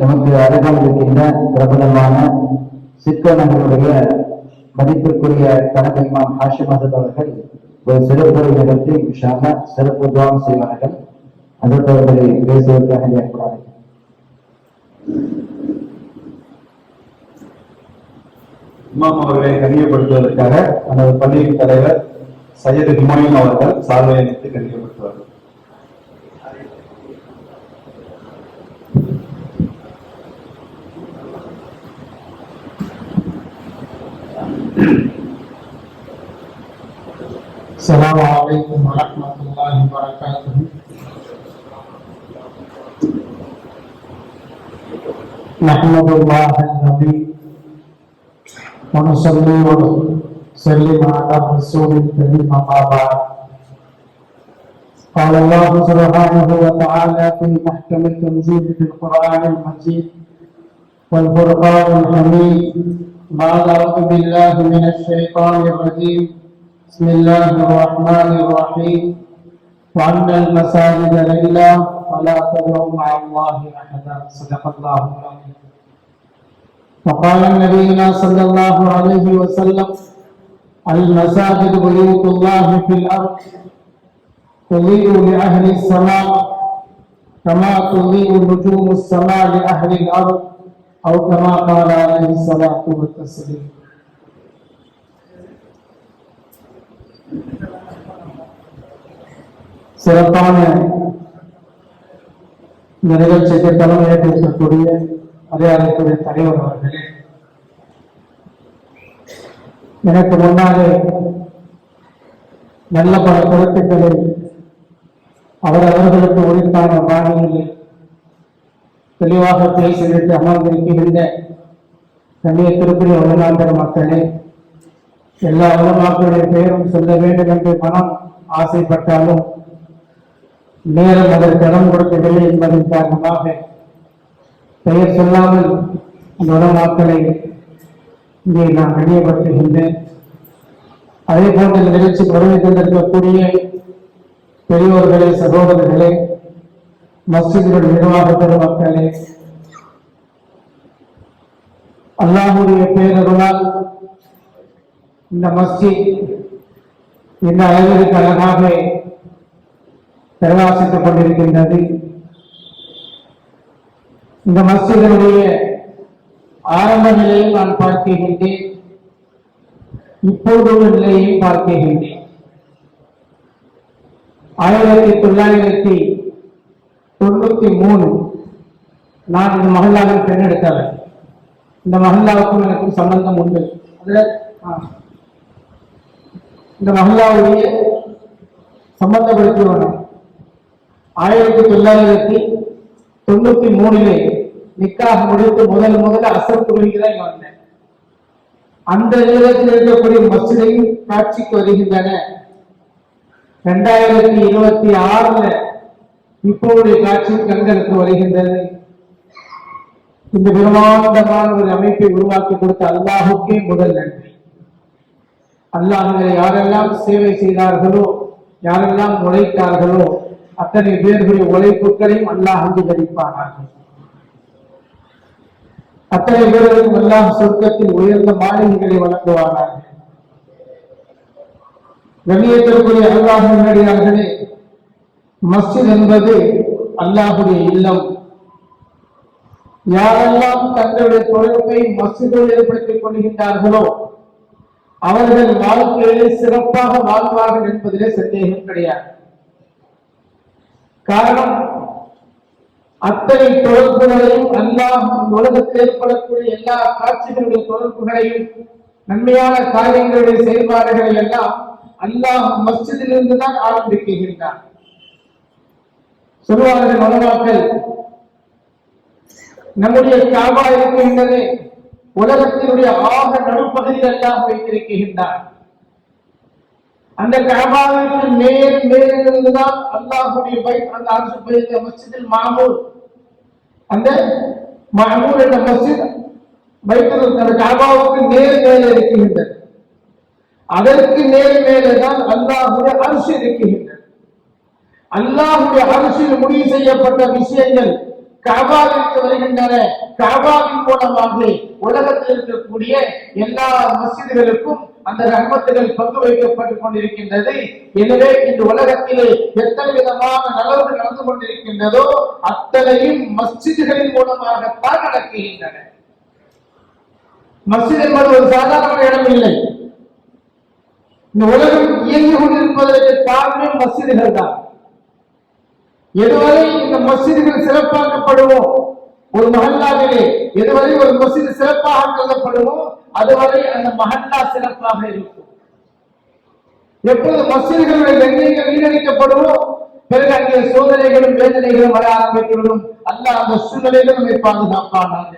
நமக்கு அருகால் இருக்கின்ற பிரபலமான சிக்கனங்களுடைய மதிப்பிற்குரிய கடமை இமாம் ஹாஷிம் ஹசரத் அவர்கள் ஒரு சிறப்புரை நிகழ்த்தி இன்ஷா அல்லாஹ் சிறப்பு துஆ செய்வார்கள். ஹசரத் அவர்களை பேசுவதற்காக ஏற்பாடு. இமாம் அவர்களை கண்ணியப்படுத்துவதற்காக நமது பள்ளியின் தலைவர் சையது ஹுமாயூன் அவர்கள் சால்வை அணித்து கண்ணியப்படுத்துவார்கள். السلام عليكم ورحمة الله وبركاته. نحمد الله النبي ونصلي ونسلم على رسول الكريم أما بعد. قال الله سبحانه وتعالى في محكم التنزيل في القرآن المجيد والفرقان الحميد بعد أعوذ بالله من الشيطان الرجيم بسم الله الرحمن الرحيم وأن المساجد لله فلا تدعوا مع الله أحدا صدق الله العظيم. وقال نبينا صلى الله عليه وسلم المساجد بيوت الله في الأرض تضيء لأهل السماء كما تضيء نجوم السماء لأهل الأرض أو كما قال عليه الصلاة والتسليم. சிறப்பான இந்த நிகழ்ச்சிக்கு தலைமையேற்றிருக்கக்கூடிய மரியாதைக்குரிய தலைவர் அவர்களே, எனக்கு முன்னாலே நல்ல பல கருத்துக்களை அவர்களுக்கு உரித்தான பாணியில் தெளிவாக பேசிவிட்டு அமர்ந்திருக்கின்ற கண்ணியத்திற்குரிய உலகாந்தர மக்களே, எல்லா உலமாக்களுடைய பெயரும் சொல்ல வேண்டும் என்று மனம் ஆசைப்பட்டாலும் நேரம் அதற்கு இடம் கொடுக்கவில்லை என்பதன் காரணமாக பெயர் சொல்லாமல் அந்த உலமாக்களை இங்கே நான் கண்ணியப்படுத்துகின்றேன். அதே போன்ற இந்த நிகழ்ச்சிக்கு வருகை தந்திருக்கக்கூடிய பெரியோர்களே, சகோதரர்களே, மஸ்ஜிதுடைய நிர்வாக பெருமக்களே, அல்லாஹ்வுடைய பேரருளால் இந்த மஸ்ஜித் இந்த அளவிற்கு அழகாக பிரகாசித்துக் கொண்டிருக்கின்றது. இந்த மஸ்ஜிதுடைய ஆரம்ப நிலையில் நான் பார்க்கின்றேன், இப்போது நிலையையும் பார்க்கின்றேன். 1993 நான் இந்த மஹல்லாவில் பெண்ணெடுத்தவர். இந்த மஹல்லாவுக்கும் எனக்கும் சம்பந்தம் உண்டு. இந்த மஹல்லாவுடைய சம்பந்தப்படுத்தியவன் 1993 நிக்காக முடித்து முதல்ல அசர் தொழுகைதான் இங்க வந்தேன். அந்த நேரத்தில் இருக்கக்கூடிய மஸ்ஜிதையும் காட்சிக்கு வருகின்றன. 2026 இப்போதைய காட்சி கண்களுக்கு வருகின்றது. இந்த பிரமாண்டமான ஒரு அமைப்பை உருவாக்கி கொடுத்த அல்லாஹுக்கே முதல் நன்றி. அல்லாஹ்வை யாரெல்லாம் சேவை செய்தார்களோ, யாரெல்லாம் உழைத்தார்களோ, அத்தனை பேர்களுடைய உழைப்புகளையும் அல்லாஹ் அங்கீகரிப்பார்கள். அத்தனை பேர்களுக்கும் அல்லாஹ் சொர்க்கத்தில் உயர்ந்த மாளிகைகளை வழங்குவார்கள். கண்ணியத்திற்குரிய அல்லாஹ்வின் நல்லடியார்களே, மஸ்ஜித் என்பது அல்லாஹ்வுடைய இல்லம். யாரெல்லாம் தங்களுடைய தொடர்பை மஸ்ஜிதோடு ஏற்படுத்திக் கொள்கின்றார்களோ அவர்கள் வாழ்க்கையிலே சிறப்பாக வாழ்வார்கள் என்பதிலே சந்தேகம் கிடையாது. காரணம், அத்தனை தொடர்புகளையும் அல்லாஹ் உலகத்தில் ஏற்படக்கூடிய எல்லா காட்சிகளுடைய தொடர்புகளையும் நன்மையான காரியங்களுடைய செயல்பாடுகளை எல்லாம் அல்லாஹ் மஸ்ஜிதிலிருந்து தான் ஆரம்பிக்கின்றார். சொல்வார்கள் உலமாக்கள், நம்முடைய காபா இருக்கின்றதே உலகத்தினுடைய ஆக நடுப்பகுதியில் எல்லாம் வைத்திருக்கின்றார். அந்த காபாவிற்கு மேலிருந்துதான் அல்லாஹ்வுடைய பைத், அந்த அரசு பைத் மஸ்ஜிதில் மாமூர், அந்த மாமூர் என்ற மஸ்ஜித் பைத்துல் காபாவுக்கு மேலே இருக்கின்றது. அதற்கு மேலேதான் அல்லாஹ்வுடைய அரிசி இருக்கின்றது. அல்லாஹ்வுடைய அரிசியில் முடிவு செய்யப்பட்ட விஷயங்கள் கஅபாவிற்கு வருகின்றன. கஅபாவின் மூலமாக உலகத்தில் இருக்கக்கூடிய எல்லா மஸ்ஜிதுகளுக்கும் அந்த ரஹ்மத்துகள் பங்கு வைக்கப்பட்டுக் கொண்டிருக்கின்றது. எனவே இந்த உலகத்திலே எத்தனை விதமான நலவுகள் நடந்து கொண்டிருக்கின்றதோ அத்தனையும் மஸ்ஜிதுகளின் மூலமாகத்தான் நடக்கின்றன. மஸ்ஜித் என்பது ஒரு சாதாரண இடம் இல்லை. இந்த உலகம் இயங்கிக் கொண்டிருப்பதற்கு காரணம் மஸ்ஜிதுகள் தான். எதுவரை இந்த மஸ்ஜிதுகள் சிறப்பாக்கப்படுமோ, ஒரு மஹல்லாவிலே எதுவரை ஒரு மஸ்ஜித் சிறப்பாக கருதப்படுமோ அதுவரை அந்த மஹல்லா சிறப்பாக இருக்கும். எப்போது மஸ்ஜிதுகளுடைய கண்ணியங்கள் வீணடிக்கப்படுமோ பிறகு அங்கே சோதனைகளும் வேதனைகளும் வர ஆரம்பித்துவிடும். அல்லாஹ் அந்த சூழ்நிலைகள் நம்மை பாதுகாப்பானாக.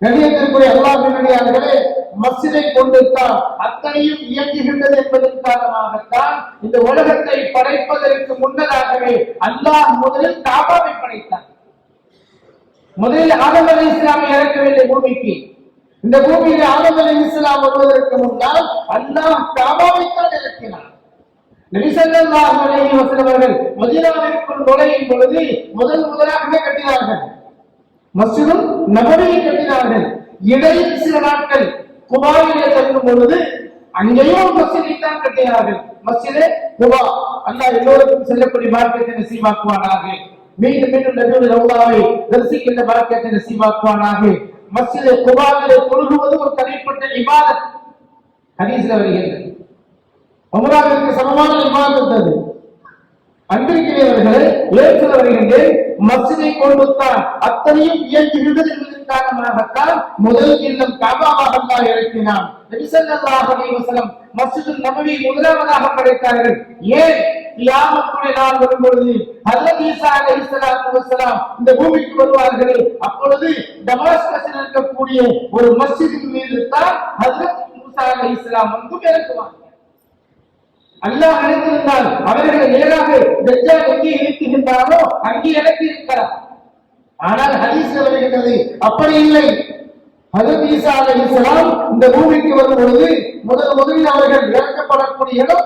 கண்ணியத்திற்குரிய அல்லாஹ்வின் அடியார்களே, மஸ்ஜிதை கொண்டுதான் அத்தனையும் இயங்குகின்றது என்பதன் காரணமாகத்தான் இந்த உலகத்தை படைப்பதற்கு முன்னதாகவே அல்லாஹ் முதலில் காபாவை படைத்தார். முதலில் ஆதம் அலைஹிஸ்ஸலாமை இறக்கவில்லை பூமிக்கு. இந்த பூமியில் ஆதம் அலைஹிஸ்ஸலாம் வருவதற்கு முன்னால் அல்லாஹ் காபாவைத்தான் இறக்கினார். நபி ஸல்லல்லாஹு அலைஹி வஸல்லம் அவர்கள் மதீனாவிற்குள் நுழையும் பொழுது முதலாகவே கட்டினார்கள். மஸ்ஜிதுல் நபவியை கட்டினார்கள். இடையில் சில நாட்கள் குபாவிலே தங்கும் பொழுது அங்கேயும் மஸ்ஜிதை தான் கட்டினார்கள். மஸ்ஜிதே குபா. அல்லாஹ் எல்லோருக்கும் செல்லக்கூடிய மார்க்கத்தை நசீபாக்குவானாக. மீண்டும் மீண்டும் நபியுடைய ரவுலாவை தரிசிக்கின்ற மார்க்கத்தை நசீபாக்குவானாக. மஸ்ஜிதே குபாவிலே தொழுகுவது ஒரு தனிப்பட்ட இபாதத். ஹதீஸ்ல வருகிறது. உம்ராவிற்கு சமமான இபாதத் அது. அன்பிற்குரியவர்களே, ஏற்று வருகின்றேன். மஸ்ஜிதை கொண்டுத்தான் அத்தனையும் இயங்குகின்றது என்பதன் காரணமாகத்தான் முதல் இல்லம் காபாவாக அல்லாஹ் இறக்கினான். நபி ஸல்லல்லாஹு அலைஹி வஸல்லம் மஸ்ஜிதுல் நபவி முதலாவதாக படைத்தார்கள். ஏன்? கியாமத்துடைய நாள் வரும் பொழுது ஹஜ்ரத் ஈசா அலைஹிஸ்ஸலாத்து வஸலாம் இந்த பூமிக்கு வருவார்கள். அப்பொழுது டமாஸ்கஸில் இருக்கக்கூடிய ஒரு மஸ்ஜிதின் மீது தான் ஹஜ்ரத் மூசா அலைஹிஸ்ஸலாம் வந்து இறங்குவார்கள். அல்லாஹ் நினைத்திருந்தால் அவர்களை நேராக தஜ்ஜால் எங்கே இறக்குகின்றாரோ அங்கே இறக்கி இருக்கிறார். ஆனால் ஹதீஸ்ல வருகிறது அப்படி இல்லை. ஹஜ்ரத் ஈசா அலைஹிஸ்ஸலாம் இந்த பூமிக்கு வரும் பொழுது முதலில் அவர்கள் இறக்கப்படக்கூடிய இடம்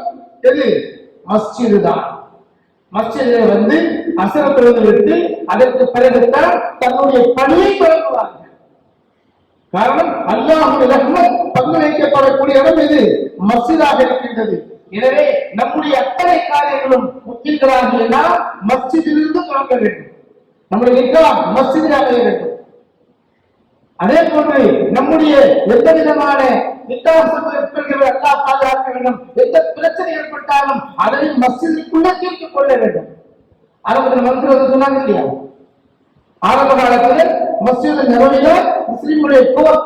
எது? மஸ்ஜிது தான். மஸ்ஜிதில் வந்து அசர் தொழுதுவிட்டு அதற்கு பிறகுதான் தன்னுடைய பணியை தொடங்குவார்கள். காரணம், அல்லாஹ்வுடைய ரஹ்மத் பங்கு வைக்கப்படக்கூடிய இடம் எது? மஸ்ஜிதாக இருக்கின்றது. எனவே நம்முடைய அத்தனை காரியங்களும் முக்கியங்களாக எல்லாம் மஸ்ஜிதிலிருந்து தொடங்க வேண்டும். நம்முடைய நிக்காஹ் மஸ்ஜிதில் அமைய வேண்டும். அதே போன்று நம்முடைய எந்த விதமான நிக்காஹ் சம்பந்தப்பட்டவர்களை அல்லாஹ் பாதுகாக்க வேண்டும். எந்த பிரச்சனை ஏற்பட்டாலும் அதை மஸ்ஜிதுக்குள்ளே தீர்த்துக் கொள்ள வேண்டும். ஆரம்பத்தில் மந்திரம் சொன்னாங்க இல்லையா? ஆரம்ப காலத்தில் மஸ்ஜித் நபவியில முஸ்லிம்களுடைய போர்,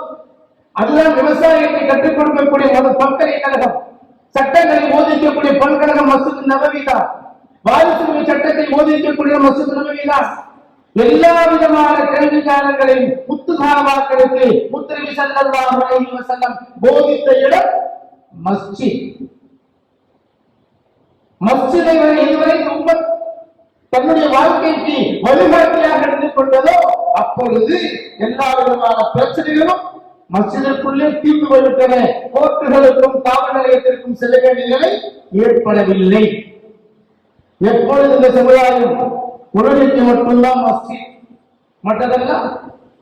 அதுதான் விவசாயத்தை கற்றுக் கொடுக்கக்கூடிய பல்கலை கழகம், சட்டங்களை போதிக்கக்கூடிய பல்கழகம் மஸ்ஜித் நபவி தான். வாரிசுரிமை சட்டத்தை போதிக்கக்கூடிய மஸ்ஜித் நபவி தான். எல்லா விதமான கல்விக்காரர்களையும் முத்துகாரமாக்களுக்கு முத்தநபி ஸல்லல்லாஹு அலைஹி வஸல்லம் போதித்த இடம் மஸ்ஜித். மஸ்ஜிதை இதுவரை உம்மத் தன்னுடைய வாழ்க்கைக்கு வழிகாட்டியாக இருந்து கொண்டதோ அப்பொழுது எல்லா விதமான பிரச்சனைகளும் மஸ்ஜிதிற்குள்ளே தீர்ந்து கொள்கின்றன. கோர்ட்டுகளுக்கும் காவல் நிலையத்திற்கும் செல்ல வேண்டிய நிலை ஏற்படவில்லை. எப்பொழுது இந்த சமுதாயம் உலகிற்கு மட்டும்தான் மஸ்ஜித், மற்றதெல்லாம்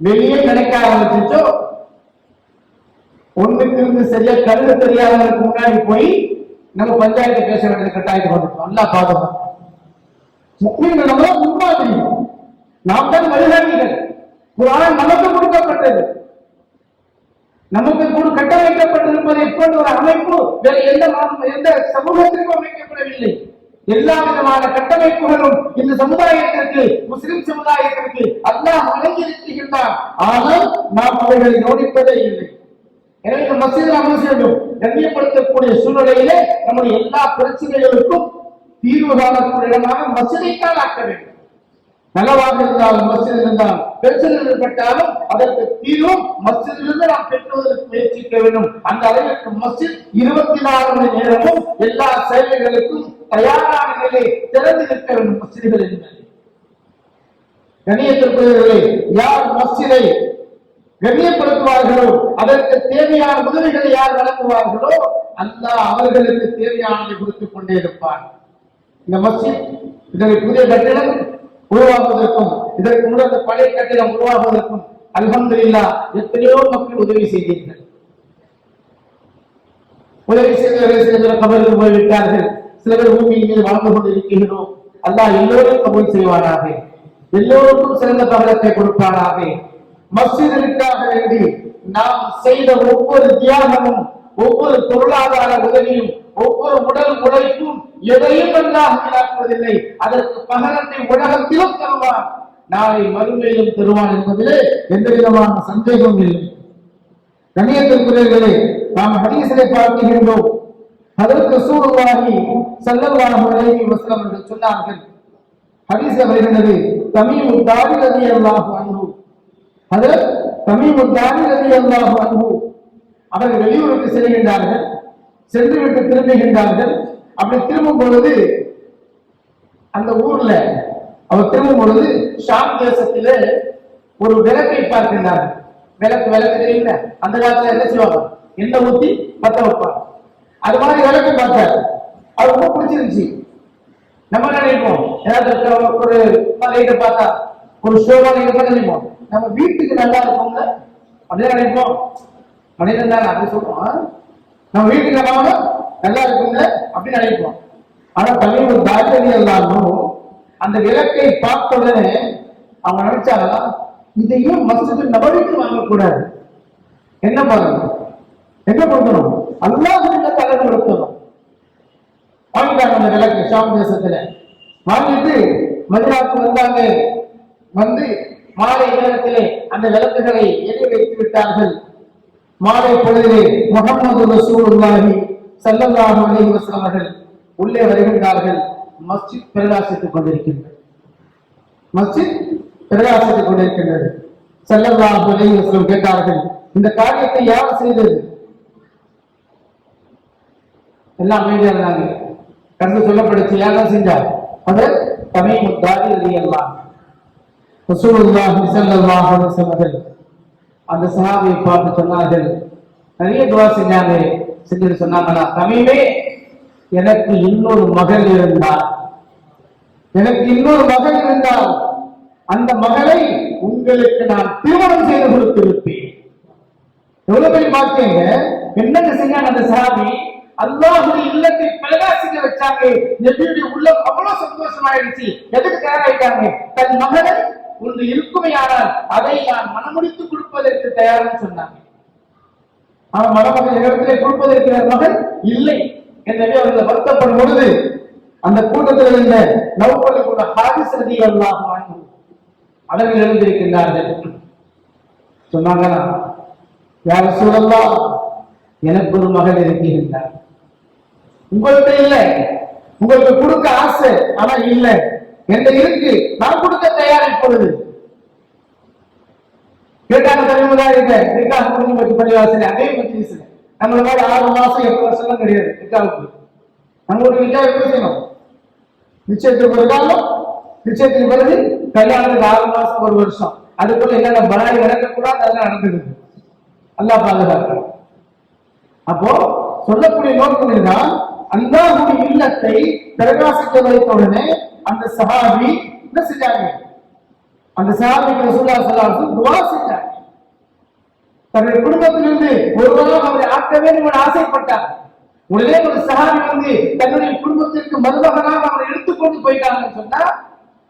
வெளியே கிடைக்க ஆரம்பிச்சோ, ஒண்ணுக்கு இருந்து சரியா கருது தெரியாதவருக்கு முன்னாடி போய் நம்ம பஞ்சாயத்து பேச வேண்டிய கட்டாயத்தை வந்துட்டோம். நல்லா பாதுகாப்பு முஸ்லிம்கள் நம்ம முன்மாதிரி, நாம் தான் வழிகாட்டிகள். குர்ஆன் நமக்கு கொடுக்கப்பட்டது, நமக்கு கூட கட்டமைக்கப்பட்டிருப்பதை போன்ற ஒரு அமைப்பு வேற எந்த சமூகத்திற்கும் அமைக்கப்படவில்லை. எல்லா விதமான கட்டமைப்புகளும் இந்த சமுதாயத்திற்கு, முஸ்லிம் சமுதாயத்திற்கு அல்லாஹ் வழங்கியிருக்கின்றான். ஆனால் நாம் அவர்களை கவனிப்பதே இல்லை. எனவே இந்த மஸ்ஜிதில் அமல் செய்யும் கண்ணியப்படுத்தக்கூடிய சூழ்நிலையிலே நம்முடைய எல்லா பிரச்சனைகளுக்கும் தீர்வு காணக்கூடிய இடமாக மஸ்ஜிதைத்தான் ஆக்க வேண்டும். நலவாக இருந்தாலும் மஸ்ஜித் இருந்தால், பிரச்சனை ஏற்பட்டாலும் அதற்கு தீர்வும் மஸ்ஜிதிலிருந்து நாம் பெற்றுவதற்கு முயற்சிக்க வேண்டும். அந்த அளவிற்கு மஸ்ஜித் 24 மணி நேரமும் எல்லா சேவைகளுக்கும் தயாரான நிலையை திறந்து நிற்க வேண்டும். மஸ்ஜிதுகள் என்பது கண்ணியத்திற்குரியவர்களே, யார் மஸ்ஜிதை கண்ணியப்படுத்துவார்களோ, அதற்கு தேவையான உதவிகளை யார் வழங்குவார்களோ அல்லாஹ் அவர்களுக்கு தேவையானதை கொடுத்துக் கொண்டே இருப்பார். இந்த மஸ்ஜித் இதனை புதிய கட்டிடம் உருவாக்குவதற்கும் இதற்கு முன்னர் அந்த பழைய கட்டிடம் உருவாக்குவதற்கும் அல்ஹம்துலில்லாஹ் எத்தனையோ மக்கள் உதவி செய்தீர்கள். உதவி செய்தவர்கள் சில பேர் கபருக்கு போய்விட்டார்கள், சில பேர் பூமியின் மீது வாழ்ந்து கொண்டிருக்கிறோம். அல்லாஹ் எல்லோரும் கபூல் செய்வானாக, எல்லோருக்கும் சிறந்த பகலத்தை கொடுப்பானாக. மஸ்ஜிதிற்காக வேண்டி நாம் செய்த ஒவ்வொரு தியாகமும், ஒவ்வொரு பொருளாதார உதவியும், ஒவ்வொரு உடல் உழைப்பும் எதையும் அல்லாஹ் வீணாக்குவதில்லை. அதற்கு பகரத்தை உலகத்திலும் தருவான், நாளை மறுமையிலும் தருவான் என்பதிலே எந்த விதமான சந்தேகமும் இல்லை. கண்ணியத்திற்குரியவர்களே, நாம் ஹதீஸிலே பார்க்கின்றோம். ஹதரத் ரசூலுல்லாஹி ஸல்லல்லாஹு அலைஹி வஸல்லம் அவர்கள் சொன்னார்கள், ஹதீஸ் வருகிறது, தமீமுத் தாரி ரலியல்லாஹு அன்ஹு, ஹதரத் தமீமுத் தாரி ரலியல்லாஹு அன்ஹு அவர்கள் வெளியூருக்கு செல்கின்றார்கள். சென்று விட்டு திரும்புகின்றார்கள். அப்படி திரும்பும் பொழுது அந்த ஊர்ல அவர் திரும்பும் பொழுது ஷாம் தேசத்திலே ஒரு விளக்கை பார்க்கின்றார்கள். விளக்கு தெரியல, அந்த காலத்துல என்ன செய்வாங்க, எண்ணெய் ஊத்தி பத்த வைப்பாங்க. அது மாதிரி விளக்கு பார்த்தார், அது ரொம்ப பிடிச்சிருந்துச்சு. நம்ம நினைப்போம், ஏதாவது ஒரு லைட்டை பார்த்தா ஒரு ஷோவா நினைப்போம், நம்ம வீட்டுக்கு நல்லா இருக்கும்ல அப்படியே நினைப்போம். மனிதன் தான் அப்படி சொல்றோம், நம்ம வீட்டுக்கு நல்லா இருக்கும்ல அப்படின்னு நினைப்போம். ஆனா தமிழ் தாக்கி எல்லாரும் அந்த விளக்கை பார்த்த உடனே அவங்க நினைச்சாங்கன்னா, இதையும் மஸ்ஜித் நபவிக்கு வாங்கக்கூடாது. என்ன பாருங்க, என்ன கொடுக்கணும், அல்லாஹ்வுக்கு தலைமை கொடுக்கணும். வாங்கிட்டாங்க அந்த விளக்கு ஷாம் தேசத்துல. வாங்கிட்டு மதீனாவுக்கு வந்தாங்க. வந்து மாலை நேரத்திலே அந்த விளக்குகளை எரிய வைத்து விட்டார்கள். மாலை பொழுதிலே முஹம்மது ரசூலுல்லாஹி ஸல்லல்லாஹு அலைஹி வஸல்லம் அவர்கள் உள்ளே வருகின்றார்கள். மஸ்ஜித் பிரகாசித்துக் கொண்டிருக்கின்றது. மஸ்ஜித் பிரகாசித்துக் கொண்டிருக்கின்றது. ஸல்லல்லாஹு அலைஹி வஸல்லம் கேட்டார்கள், இந்த காரியத்தை யார் செய்தது? எல்லாம் அமைதியா இருந்தாங்க. கண்டு சொல்லப்படுச்சு, யார் செஞ்சார்? அது தமீமுத் தாரி ரலியல்லாஹு ரசூலுல்லாஹி ஸல்லல்லாஹு அலைஹி வஸல்லம் அந்த சஹாபியை பார்த்து சொன்னார்கள், நிறைய துவா செஞ்சாங்க. செஞ்சுட்டு சொன்னாங்களா, தமீமே, எனக்கு இன்னொரு மகள் இருந்தால், எனக்கு இன்னொரு மகள் இருந்தால் அந்த மகளை உங்களுக்கு நான் திருமணம் செய்து கொடுத்து இருப்பேன். எவ்வளவு பேர் பார்த்தீங்க, என்னென்ன செஞ்சாங்க அந்த சஹாபி? அல்லாஹ்வுடைய இல்லத்தை பிரகாசிக்க வச்சாங்க. நபியுடைய உள்ளம் அவ்வளவு சந்தோஷமாயிடுச்சு. எதுக்கு தயாராயிட்டாங்க? தன் மகளை ஒன்று இருக்குமையானால் அதை நான் மனமுடித்து கொடுப்பதற்கு தயார்னு சொன்னாங்க. அவன் மணமகன் இடத்திலே கொடுப்பதற்கு மகன் இல்லை. எனவே அவர்கள் வருத்தப்படும் பொழுது அந்த கூட்டத்தில் இருந்த நௌபலுக்கு ஹாரிஸ் ரலியல்லாஹு அன்ஹு அவர்கள் எழுந்திருக்கின்றார்கள். சொன்னாங்க, யா ரசூலல்லாஹ், எனக்கு ஒரு மகள் இருக்கின்றார், உங்கள்கிட்ட இல்லை, உங்களுக்கு கொடுக்க ஆசை ஆனா இல்லை, என்ற இருக்கு, நான் கொடுக்க தயார். இப்பொழுது கேட்டாங்க, தலைமுறை நிக்காஹ் முடிஞ்சு வச்சு பள்ளிவாசல் அதே மஜ்லிஸ்ல நம்மள மாதிரி 6 மாசம் 8 வருஷம் கிடையாது நிக்காஹுக்கு. நம்ம ஒரு நிக்காஹ் எப்படி செய்யணும்? நிச்சயத்துக்கு ஒரு காலம், நிச்சயத்துக்கு பிறகு கல்யாணத்துக்கு 6 மாசம் 1 வருஷம். அதுக்குள்ள என்னென்ன பலாய் நடக்கக்கூடாது அதெல்லாம் நடந்துருக்கு. அல்லாஹ் பாதுகாக்க. அப்போ சொல்லக்கூடிய நோக்கம் இதுதான், அல்லாஹ்வுடைய இல்லத்தை பிரகாசிக்க வைத்த உடனே அந்த சஹாபி என்ன செஞ்சாங்க? அந்த சஹாபிக்கு ரசூலுல்லாஹி ஸல்லல்லாஹு அலைஹி வஸல்லம் துஆ செஞ்சாங்க. தன்னுடைய குடும்பத்திலிருந்து ஒருவராக அவரை ஆக்க வேண்டும் என்று ஆசைப்பட்டார். உடனே ஒரு சஹாபி வந்து தன்னுடைய குடும்பத்திற்கு மருமகனாக அவரை எடுத்துக்கொண்டு போயிட்டாங்கன்னு சொன்னா,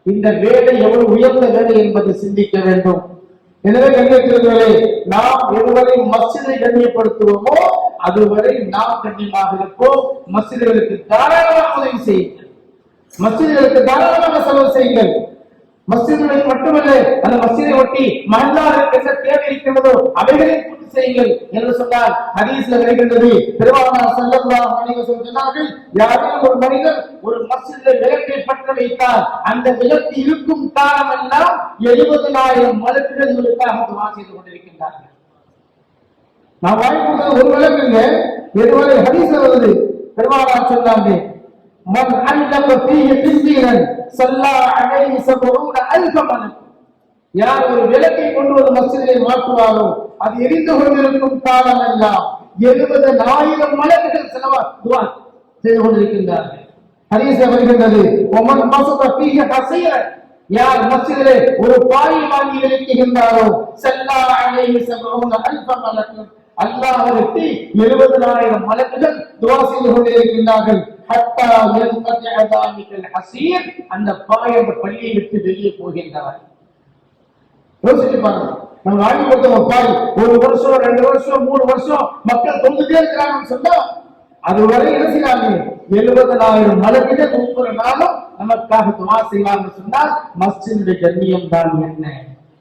இந்த வேலை எவ்வளவு உயர்ந்த வேலை என்பதை சிந்திக்க வேண்டும். எனவே கண்ணியத்திற்குரியவர்களே, நாம் எதுவரை மஸ்ஜிதை கண்ணியப்படுத்துவோமோ அதுவரை நாம் கண்ணியமாக இருப்போம். மஸ்ஜிதுகளுக்கு தாராளமாக உதவி செய்யுங்கள், மஸ்ஜிதுகளுக்கு தாராளமாக செலவு செய்யுங்கள். மஸ்ஜிதுகளை மட்டுமல்ல, அந்த மஸ்ஜிதை ஒட்டி மஹல்லாவிற்கு என்ன தேவை இருக்கின்றதோ அவைகளை பூர்த்தி செய்யுங்கள் என்று சொன்னால் ஹதீஸ்ல வருகின்றது. பெருமானார் ஸல்லல்லாஹு அலைஹி வஸல்லம் சொன்னார்கள், யாரும் ஒரு மனிதர் ஒரு மஸ்ஜிதில் விளக்கை பற்ற வைத்தால் அந்த விளக்கு இருக்கும் காலமெல்லாம் 70,000 மலக்குகள் இவருக்காக துஆ செய்து கொண்டிருக்கின்றார்கள். நான் வாய்ப்பு ஒரு விளக்குங்க, எதுவரை ஹதீஸ்ல வருது. பெருமானார் சொன்னாங்க, மன் அன்லக ஃபீஹி திஸ்பீரன் ஸல்லா அலைஹி 70,000 மலக். யார் ஒரு விளக்கை கொண்டு ஒரு மஸ்ஜிதை மாற்றுவாரோ அது எரிந்து கொண்டிருக்கும் காலம் எல்லாம் 70,000 மலக்குகள் துஆ செய்து கொண்டிருக்கின்றார்கள். ஹதீஸ் வருகின்றது, ஒமன் மஸத ஃபீஹி ஹஸீரன், யார் மஸ்ஜிதிலே ஒரு பாயை வாங்கி வைக்கின்றாரோ ஸல்லா அலைஹி ஸல்லூன அல்ஃப மலக், அல்லாஹ் அவருக்கு 70,000 மலக்குகள் துஆ செய்து கொண்டிருக்கின்றார்கள். ஹத்தா யன்ஃபதி அதாமிகல் ஹசீர், அந்த பாய் அந்த பள்ளியை விட்டு வெளியே போகின்றார். யோசிச்சு பாருங்க, நம்ம வாங்கி கொடுத்த பாய் 1 வருஷம் 2 வருஷம் 3 வருஷம் மக்கள் தொழுதுட்டே இருக்கிறாங்கன்னு சொன்னா அதுவரை என்ன செய்யறாங்க? 70,000 மலக்குகள் ஒவ்வொரு நாளும் நமக்காக துஆ செய்வாங்க சொன்னால் மஸ்ஜிதுடைய கண்ணியம் தான் என்ன,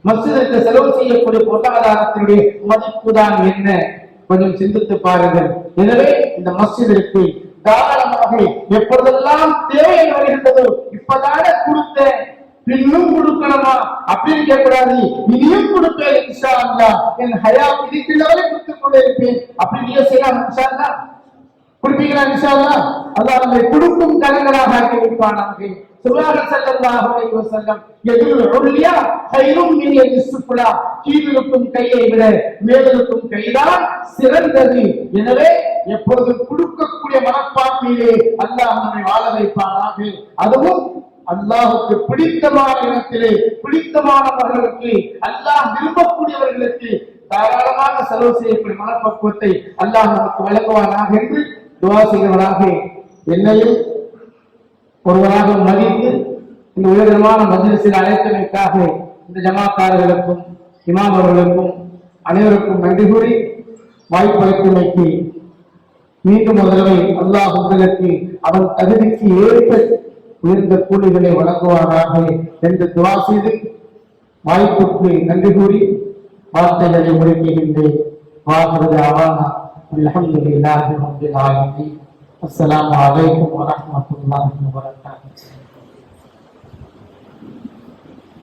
மஸ்ஜிதுக்கு செலவு செய்யக்கூடிய பொருளாதாரத்தினுடைய மதிப்பு தான் என்ன, கொஞ்சம் சிந்தித்து பாருங்கள். எனவே இந்த மஸ்ஜிதிற்கு தாராளமாக எப்பொழுதெல்லாம் தேவை வருகின்றதோ, இப்பதானே கொடுத்தேன் பின்னும் கொடுக்கணுமா அப்படின்னு கேட்கக்கூடாது. இனியும் கொடுப்பேன் இன்ஷா அல்லாஹ், என் ஹயாத் இருக்கிறவரை கொடுத்துக் கொண்டே இருப்பேன் அப்படின்னு செய்யலாம். இன்ஷா அல்லாஹ் கொடுப்பீங்களா? இன்ஷா அல்லாஹ் அல்லாஹ் நம்மை கொடுக்கும் கரங்களாக ஆக்கி வைப்பானாக. சுல்லல்லாஹு அலைஹி வஸல்லம் யதுல் உல்யா கைரும் மின் யதிஸ் சுஃப்லா, கீழிருக்கும் கையை விட மேலிருக்கும் கைதான் சிறந்தது. எனவே எப்பொழுதும் கொடுக்கக்கூடிய மனப்பான்மையிலே அல்லாஹ் நம்மை வாழ வைப்பானாக. அதுவும் அல்லாஹுக்கு பிடித்தமான இடத்திலே பிடித்தமானவர்களுக்கு, அல்லாஹ் விரும்பக்கூடியவர்களுக்கு தாராளமாக செலவு செய்யக்கூடிய மனப்பக்குவத்தை அல்லாஹ் நமக்கு வழங்குவானாக என்று துஆ செய்கிறவராக என்னையும் ஒருவராக மதித்து இந்த உயர்தரமான மஜ்லிஸில் அழைத்தமைக்காக இந்த ஜமாத்தார்களுக்கும் இமாம் அவர்களுக்கும் அனைவருக்கும் நன்றி கூறி வாய்ப்பளித்தமைக்கு மீண்டும் ஒரு தடவை அல்லாஹ் உங்களுக்கு அவன் தகுதிக்கு ஏற்ப உயர்ந்த கூலிகளை வழங்குவாராக என்று துஆ செய்து வாய்ப்புக்கு நன்றி கூறி வார்த்தைகளை முடிக்கின்றேன். வாஹிரு தஅவானா அல்ஹம்துலில்லாஹி ரப்பில் ஆலமீன். அஸ்ஸலாமு அலைக்கும் வரஹ்மத்துல்லாஹி வபரகாத்துஹு.